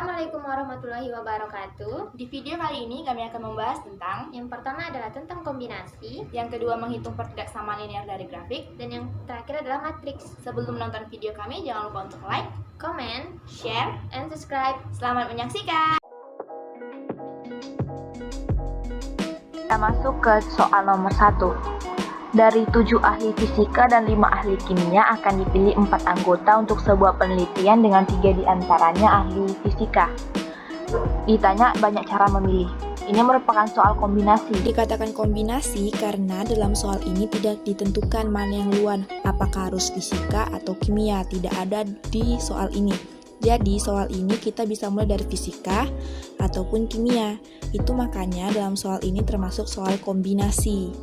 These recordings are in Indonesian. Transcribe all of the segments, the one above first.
Assalamualaikum warahmatullahi wabarakatuh. Di video kali ini kami akan membahas tentang Yang pertama adalah tentang kombinasi, yang kedua menghitung pertidaksamaan linear dari grafik, dan yang terakhir adalah matriks. Sebelum menonton video kami jangan lupa untuk like, Comment, share, and subscribe. Selamat menyaksikan. Kita masuk ke soal nomor 1. Dari 7 ahli fisika dan 5 ahli kimia akan dipilih 4 anggota untuk sebuah penelitian dengan 3 diantaranya ahli fisika. Ditanya banyak cara memilih. Ini merupakan soal kombinasi. Dikatakan kombinasi karena dalam soal ini tidak ditentukan mana yang duluan, apakah harus fisika atau kimia, tidak ada di soal ini. Jadi soal ini kita bisa mulai dari fisika ataupun kimia. Itu makanya dalam soal ini termasuk soal kombinasi.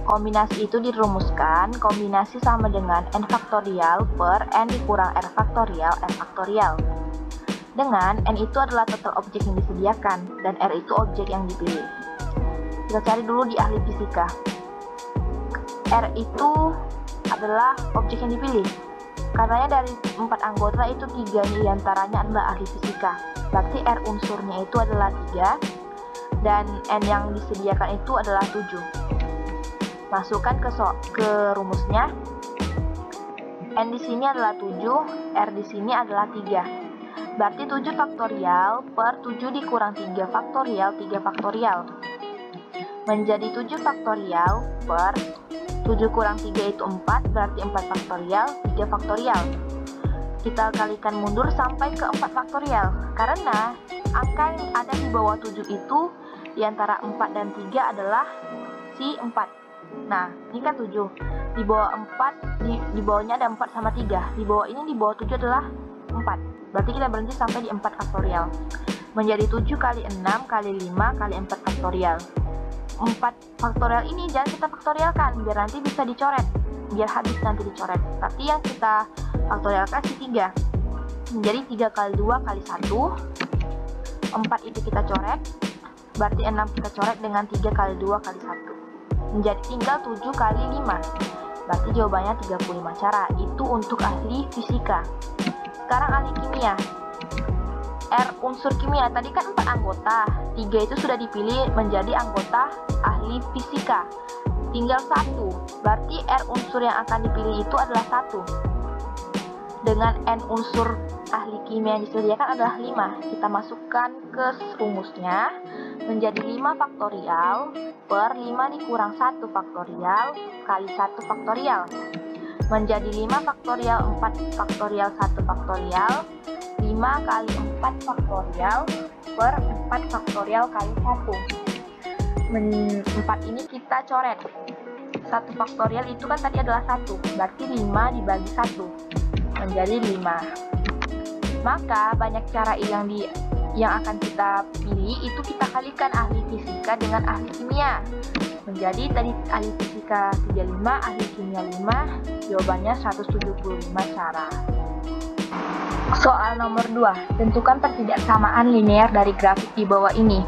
Kombinasi itu dirumuskan, kombinasi sama dengan n faktorial per n dikurang r faktorial. Dengan n itu adalah total objek yang disediakan, dan r itu objek yang dipilih. Kita cari dulu di ahli fisika. R itu adalah objek yang dipilih. Karenanya dari 4 anggota itu 3 diantaranya adalah ahli fisika. Berarti r unsurnya itu adalah 3, dan n yang disediakan itu adalah 7. Masukkan ke rumusnya. N di sini adalah 7, R di sini adalah 3. Berarti 7 faktorial per 7 dikurang 3 faktorial, 3 faktorial. Menjadi 7 faktorial per 7 kurang 3 itu 4, berarti 4 faktorial, 3 faktorial. Kita kalikan mundur sampai ke 4 faktorial. Karena angka yang ada di bawah 7 itu di antara 4 dan 3 adalah si 4. Nah, ini kan 7. Di bawah 4, di bawahnya ada 4 sama 3. Di bawah ini, di bawah 7 adalah 4. Berarti kita berhenti sampai di 4 faktorial. Menjadi 7 kali 6 kali 5 kali 4 faktorial. 4 faktorial ini jangan kita faktorialkan, biar nanti bisa dicoret. Biar habis nanti dicoret. Tapi yang kita faktorialkan si 3. Menjadi 3 kali 2 kali 1. 4 itu kita coret. Berarti 6 kita coret dengan 3 kali 2 kali 1. Menjadi tinggal 7 kali 5. Berarti jawabannya 35 cara. Itu untuk ahli fisika. Sekarang ahli kimia. R unsur kimia. Tadi kan 4 anggota. 3 itu sudah dipilih menjadi anggota ahli fisika. Tinggal 1. Berarti R unsur yang akan dipilih itu adalah 1. Dengan N unsur ahli kimia yang disediakan adalah 5. Kita masukkan ke rumusnya. Menjadi 5 faktorial per 5 dikurang 1 faktorial kali 1 faktorial. Menjadi 5 faktorial 4 faktorial 1 faktorial. 5 kali 4 faktorial per 4 faktorial kali 1. 4 ini kita coret. 1 faktorial itu kan tadi adalah 1. Berarti 5 dibagi 1. Menjadi 5. Maka banyak cara yang akan kita pilih itu kita kalikan ahli fisika dengan ahli kimia. Menjadi tadi ahli fisika 35, ahli kimia 5, jawabannya 175 cara. Soal nomor 2, tentukan pertidaksamaan linear dari grafik di bawah ini.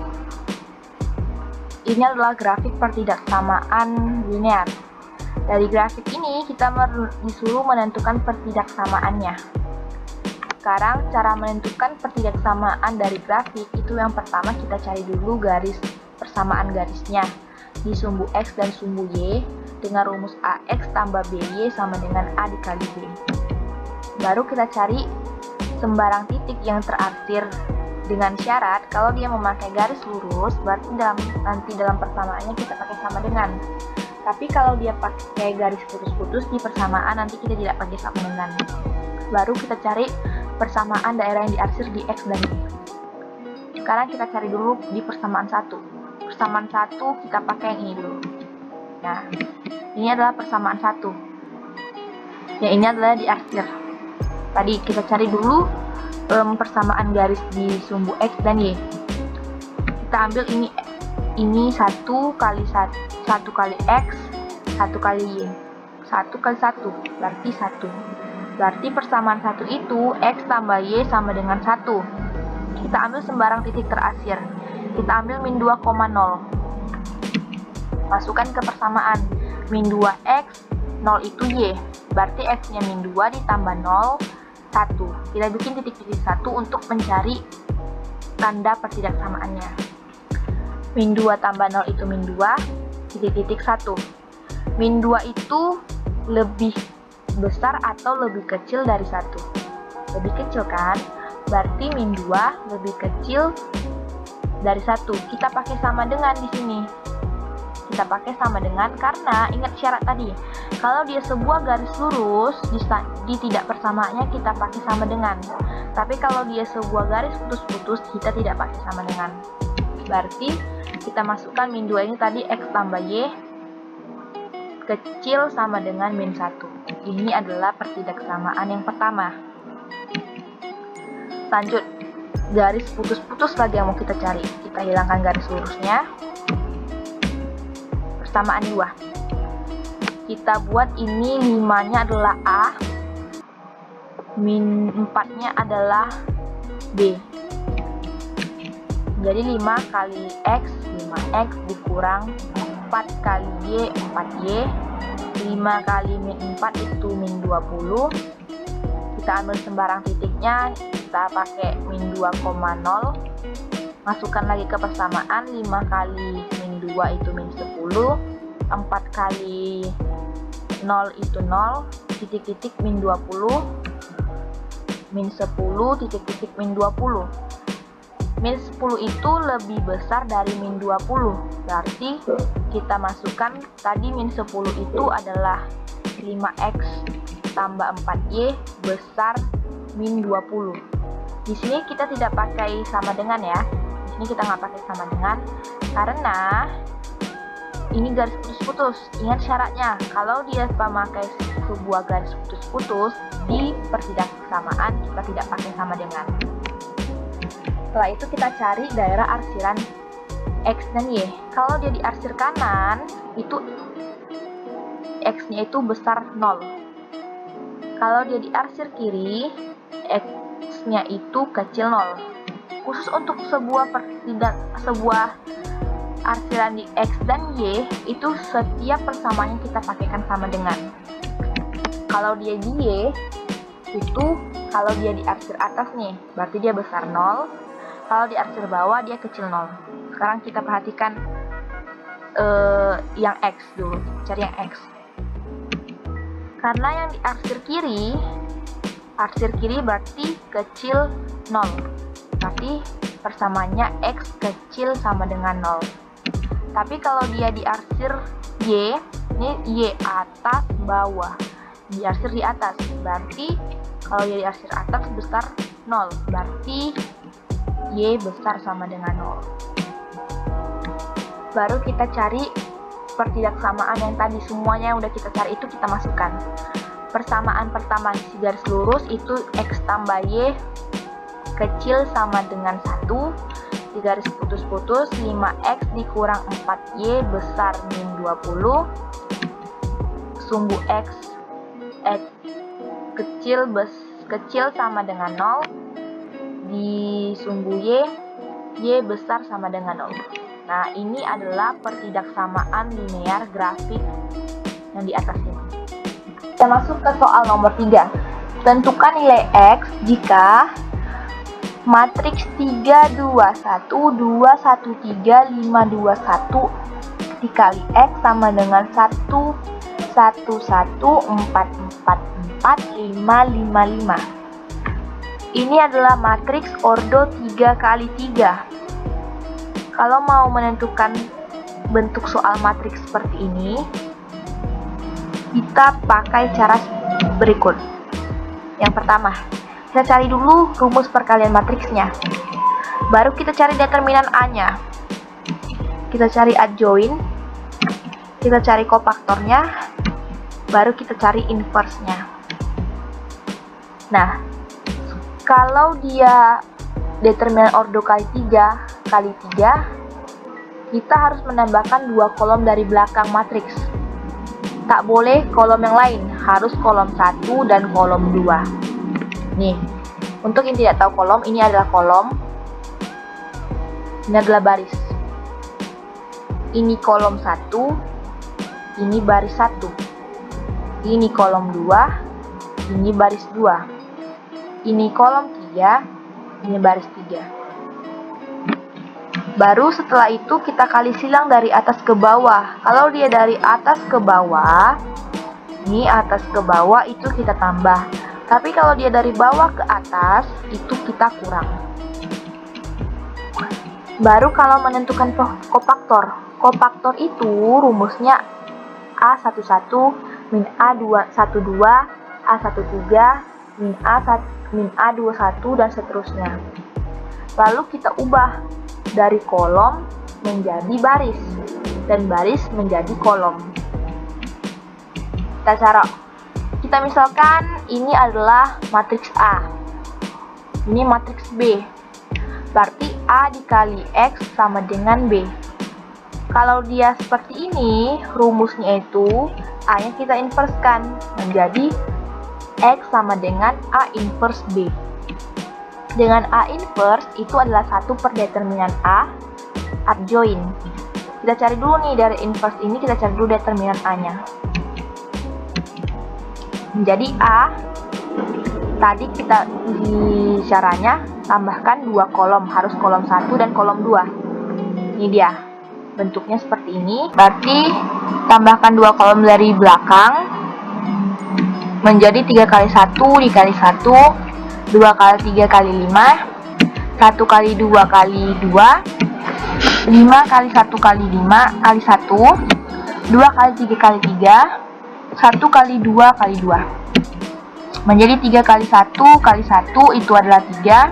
Ini adalah grafik pertidaksamaan linear. Dari grafik ini kita disuruh menentukan pertidaksamaannya. Sekarang cara menentukan pertidaksamaan dari grafik itu yang pertama kita cari dulu garis persamaan garisnya di sumbu X dan sumbu Y dengan rumus AX tambah BY sama dengan A dikali B. Baru kita cari sembarang titik yang terakhir dengan syarat kalau dia memakai garis lurus berarti nanti dalam persamaannya kita pakai sama dengan. Tapi kalau dia pakai garis putus-putus di persamaan nanti kita tidak pakai sama dengan. Baru kita cari persamaan daerah yang diarsir di X dan Y. Sekarang kita cari dulu di persamaan 1. Persamaan 1 kita pakai yang ini dulu. Nah, ini adalah persamaan 1. Yang ini adalah diarsir. Tadi kita cari dulu persamaan garis di sumbu X dan Y. Kita ambil ini 1 kali X, 1 kali Y. 1 kali 1 berarti 1. Berarti persamaan 1 itu X tambah Y sama dengan 1. Kita ambil sembarang titik terakhir. Kita ambil min 2,0. Masukkan ke persamaan. Min 2X, 0 itu Y. Berarti X-nya min 2 ditambah 0 1. Kita bikin titik-titik 1 untuk mencari tanda pertidaksamaannya. Min 2 tambah 0 itu min 2, titik-titik 1. Min 2 itu lebih besar atau lebih kecil dari 1? Lebih kecil kan? Berarti min 2 lebih kecil dari 1. Kita pakai sama dengan di sini. Kita pakai sama dengan karena ingat syarat tadi. Kalau dia sebuah garis lurus, di tidak persamaannya kita pakai sama dengan. Tapi kalau dia sebuah garis putus-putus, kita tidak pakai sama dengan. Berarti kita masukkan min 2 ini tadi x tambah y kecil sama dengan min 1. Ini adalah pertidaksamaan yang pertama. Lanjut, garis putus-putus lagi yang mau kita cari. Kita hilangkan garis lurusnya. Persamaan 2. Kita buat ini 5-nya adalah A, min 4-nya adalah B. Jadi 5 kali X, 5X dikurang 4 kali Y, 4Y. 5 kali min 4 itu min 20. Kita ambil sembarang titiknya, kita pakai min 2,0. Masukkan lagi ke persamaan, 5 kali min 2 itu min 10, 4 kali 0 itu 0, titik-titik min 20, min 10, titik-titik min 20. Min 10 itu lebih besar dari min 20, berarti kita masukkan tadi min 10 itu adalah 5x tambah 4y besar min 20. Di sini kita tidak pakai sama dengan ya. Di sini kita nggak pakai sama dengan karena ini garis putus-putus. Ingat syaratnya, kalau dia memakai sebuah garis putus-putus di pertidaksamaan kita tidak pakai sama dengan. Setelah itu kita cari daerah arsiran X dan Y. Kalau dia diarsir kanan, itu X-nya itu besar 0. Kalau dia diarsir kiri, X-nya itu kecil 0. Khusus untuk sebuah arsiran di X dan Y, itu setiap persamaannya kita pakaikan sama dengan. Kalau dia di Y, itu kalau dia diarsir atas nih, berarti dia besar 0. Kalau diarsir bawah, dia kecil 0. Sekarang kita perhatikan yang X dulu, cari yang X. Karena yang diarsir kiri berarti kecil 0. Berarti persamaannya X kecil sama dengan 0. Tapi kalau dia diarsir Y, ini Y atas bawah, diarsir di atas, berarti kalau dia diarsir atas besar 0, berarti Y besar sama dengan 0. Baru kita cari pertidaksamaan yang tadi, semuanya yang udah kita cari itu kita masukkan. Persamaan pertama si garis lurus itu X tambah Y kecil sama dengan 1. Di garis putus-putus 5X dikurang 4Y besar min 20. Sumbu X kecil sama dengan 0. Di sumbu Y besar sama dengan 0. Nah, ini adalah pertidaksamaan linear grafik yang di atas ini. Kita masuk ke soal nomor 3. Tentukan nilai X jika matriks 3, 2, 1, 2, 1, 3, 5, 2, 1 dikali X sama dengan 1, 1, 1, 4, 4, 4, 5, 5, 5. Ini adalah matriks ordo 3 kali 3. Kalau mau menentukan bentuk soal matriks seperti ini, kita pakai cara berikut. Yang pertama, kita cari dulu rumus perkalian matriksnya. Baru kita cari determinan A-nya. Kita cari adjoint, kita cari kofaktornya, baru kita cari inverse-nya. Nah, kalau dia determinan ordo kali 3 kali 3, kita harus menambahkan 2 kolom dari belakang matriks. Tak boleh kolom yang lain, harus kolom 1 dan kolom 2. Nih, untuk yang tidak tahu kolom, ini adalah kolom, ini adalah baris. Ini kolom 1, ini baris 1. Ini kolom 2, ini baris 2. ini kolom 3, ini baris 3. Baru setelah itu kita kali silang dari atas ke bawah. Kalau dia dari atas ke bawah, ini atas ke bawah itu kita tambah. Tapi kalau dia dari bawah ke atas, itu kita kurang. Baru kalau menentukan kofaktor. Kofaktor itu rumusnya A11 min A12, A13, min A21 dan seterusnya. Lalu kita ubah dari kolom menjadi baris dan baris menjadi kolom. Kita misalkan ini adalah matriks A, ini matriks B, berarti A dikali X sama dengan B. Kalau dia seperti ini, rumusnya itu A-nya kita inverskan menjadi X sama dengan A inverse B. Dengan A inverse itu adalah 1 per determinan A adjoin. Kita cari dulu nih dari inverse ini, kita cari dulu determinan A-nya. Menjadi A, tadi kita di caranya tambahkan 2 kolom, harus kolom 1 dan kolom 2. Ini dia, bentuknya seperti ini. Berarti tambahkan 2 kolom dari belakang, menjadi 3 kali 1 dikali 1, 2 kali 3 kali 5, 1 kali 2 kali 2, 5 kali 1 kali 5 kali 1, 2 kali 3 kali 3, 1 kali 2 kali 2. Menjadi 3 kali 1 kali 1 itu adalah 3,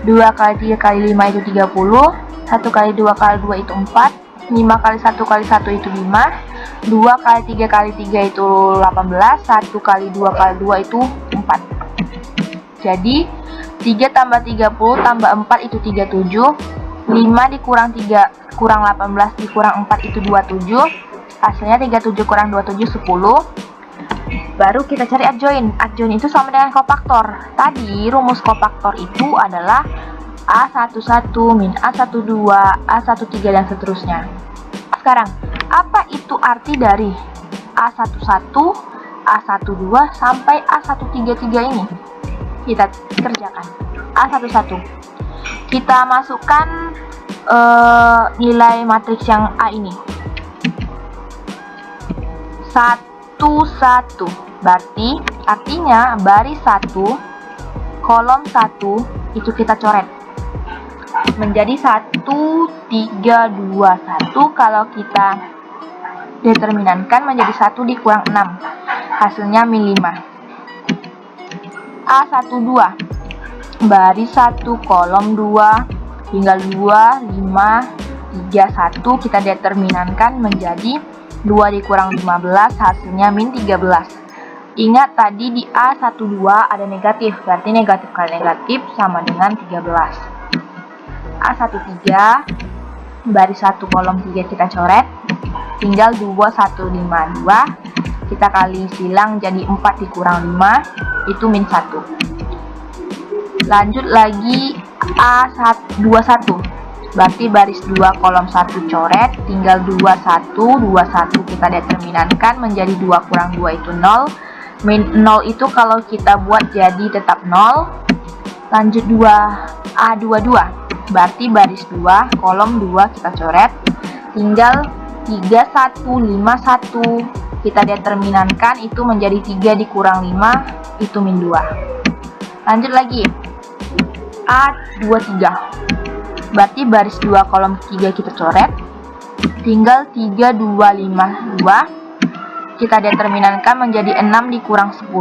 2 kali 3 kali 5 itu 30, 1 kali 2 kali 2 itu 4, 5 kali 1 kali 1 itu 5, 2 kali 3 kali 3 itu 18, 1 kali 2 kali 2 itu 4. Jadi 3 tambah 30 tambah 4 itu 37, 5 dikurang 3 kurang 18 dikurang 4 itu 27, hasilnya 37 kurang 27 10. Baru kita cari adjoin. Adjoin itu sama dengan kofaktor. Tadi rumus kofaktor itu adalah A11 min A12, A13 dan seterusnya. Sekarang, apa itu arti dari A11, A12 sampai A133 ini? Kita kerjakan. A11. Kita masukkan nilai matriks yang A ini. 1, 1. Berarti artinya baris 1, kolom 1 itu kita coret. Menjadi 1, 3, 2, 1. Kalau kita determinankan menjadi 1 dikurang 6. Hasilnya min 5. A12. Baris 1, kolom 2, tinggal 2, 5, 3, 1. Kita determinankan menjadi 2 dikurang 15, hasilnya min 13. Ingat tadi di A12 ada negatif, berarti negatif kali negatif sama dengan 13. A13, baris 1 kolom 3 kita coret, tinggal 2, 1, 5, 2. Kita kali silang jadi 4 dikurang 5, itu min 1. Lanjut lagi A21, berarti baris 2 kolom 1 coret, tinggal 2, 1, 2, 1 kita determinankan menjadi 2 kurang 2 itu 0. Min 0 itu kalau kita buat jadi tetap 0. Lanjut A22, berarti baris 2 kolom 2 kita coret, tinggal 3, 1, 5, 1 kita determinankan itu menjadi 3 dikurang 5 itu min 2. Lanjut lagi A23, berarti baris 2 kolom 3 kita coret, tinggal 3, 2, 5, 2 kita determinankan menjadi 6 dikurang 10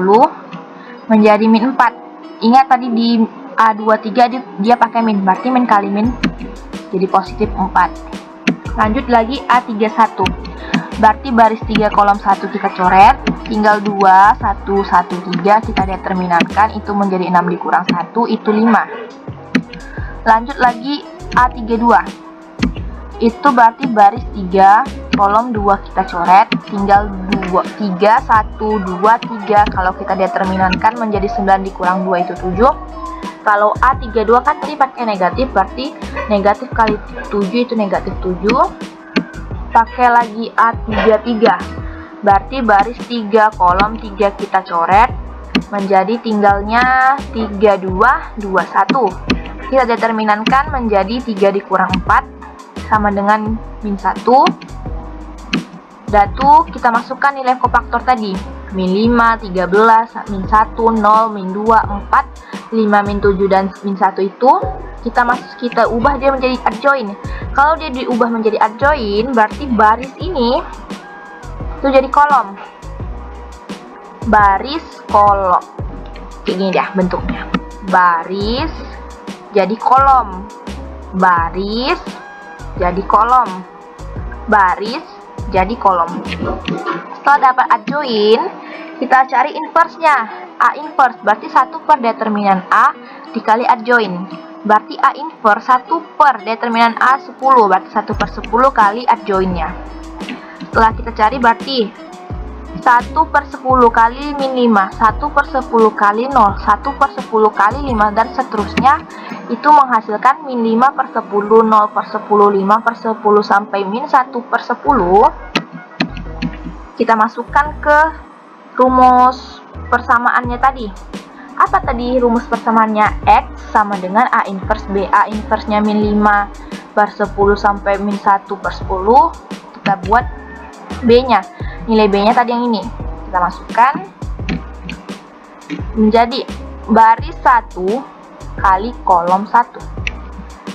menjadi min 4. Ingat tadi di A23 dia pakai min, berarti min kali min jadi positif 4. Lanjut lagi A31, berarti baris 3 kolom 1 kita coret, tinggal 2, 1, 1, 3 kita determinankan itu menjadi 6 dikurang 1 itu 5. Lanjut lagi A32, itu berarti baris 3 kolom 2 kita coret, tinggal 3, 1, 2, 3 kalau kita determinankan menjadi 9 dikurang 2 itu 7. Kalau A32 kan tadi pakai negatif, berarti negatif kali 7 itu negatif 7. Pakai lagi A33, berarti baris 3 kolom 3 kita coret, menjadi tinggalnya 32, 21. Kita determinankan menjadi 3 dikurang 4 sama dengan min 1. Datu kita masukkan nilai kofaktor tadi. Min 5, 13, min 1, 0, min 2, 4, 5, min 7, dan min 1 itu kita ubah dia menjadi adjoin. Kalau dia diubah menjadi adjoin, berarti baris ini itu jadi kolom. Baris kolom. Kayak gini dah bentuknya. Baris jadi kolom. Baris jadi kolom. Baris jadi kolom. Setelah dapat adjoin, kita cari inverse-nya. A inverse berarti 1 per determinan A dikali adjoin. Berarti A inverse 1 per determinan A 10. Berarti 1 per 10 kali adjoinnya. Setelah kita cari berarti 1 per 10 kali min 5, 1 per 10 kali 0, 1 per 10 kali 5, dan seterusnya. Itu menghasilkan min 5 per 10, 0 per 10, 5 per 10, sampai min 1 per 10. Kita masukkan ke rumus persamaannya tadi. Apa tadi rumus persamaannya? X sama dengan A inverse B. A inverse-nya min 5 per 10 sampai min 1 per 10. Kita buat B-nya. Nilai B-nya tadi yang ini. Kita masukkan menjadi baris 1 kali kolom 1.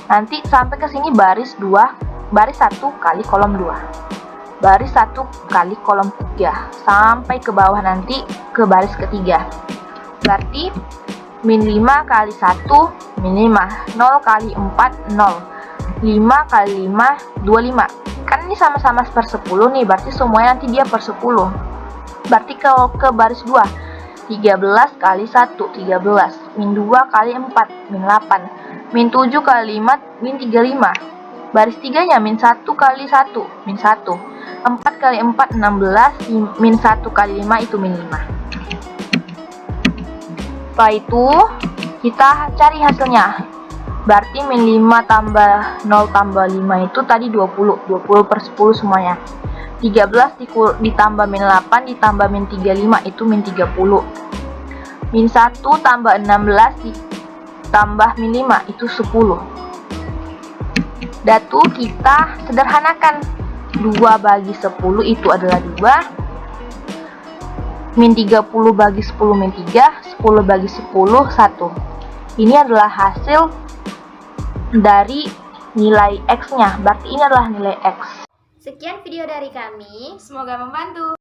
Nanti sampai ke sini baris 2, baris 1 kali kolom 2. Baris 1 kali kolom 3 sampai ke bawah nanti ke baris ketiga. Berarti min 5 kali 1 min 5, 0 kali 4 0, 5 kali 5 25. Kan ini sama-sama per 10 nih, berarti semuanya nanti dia per 10. Berarti kalau ke baris 2, 13 kali 1 13, min 2 kali 4 min 8, min 7 kali 5 min 35. Baris 3-nya min 1 kali 1 min 1, 4 kali 4 16, min 1 kali 5 itu min 5. Setelah itu kita cari hasilnya. Berarti min 5 tambah 0 tambah 5 itu tadi 20 per 10 semuanya. 13 ditambah min 8 ditambah min 35 itu min 30. Min 1 tambah 16 ditambah min 5 itu 10. Datu kita sederhanakan. 2 bagi 10 itu adalah 2. Min 30 bagi 10 min 3, 10 bagi 10 1. Ini adalah hasil dari nilai X-nya. Berarti ini adalah nilai X. Sekian video dari kami. Semoga membantu.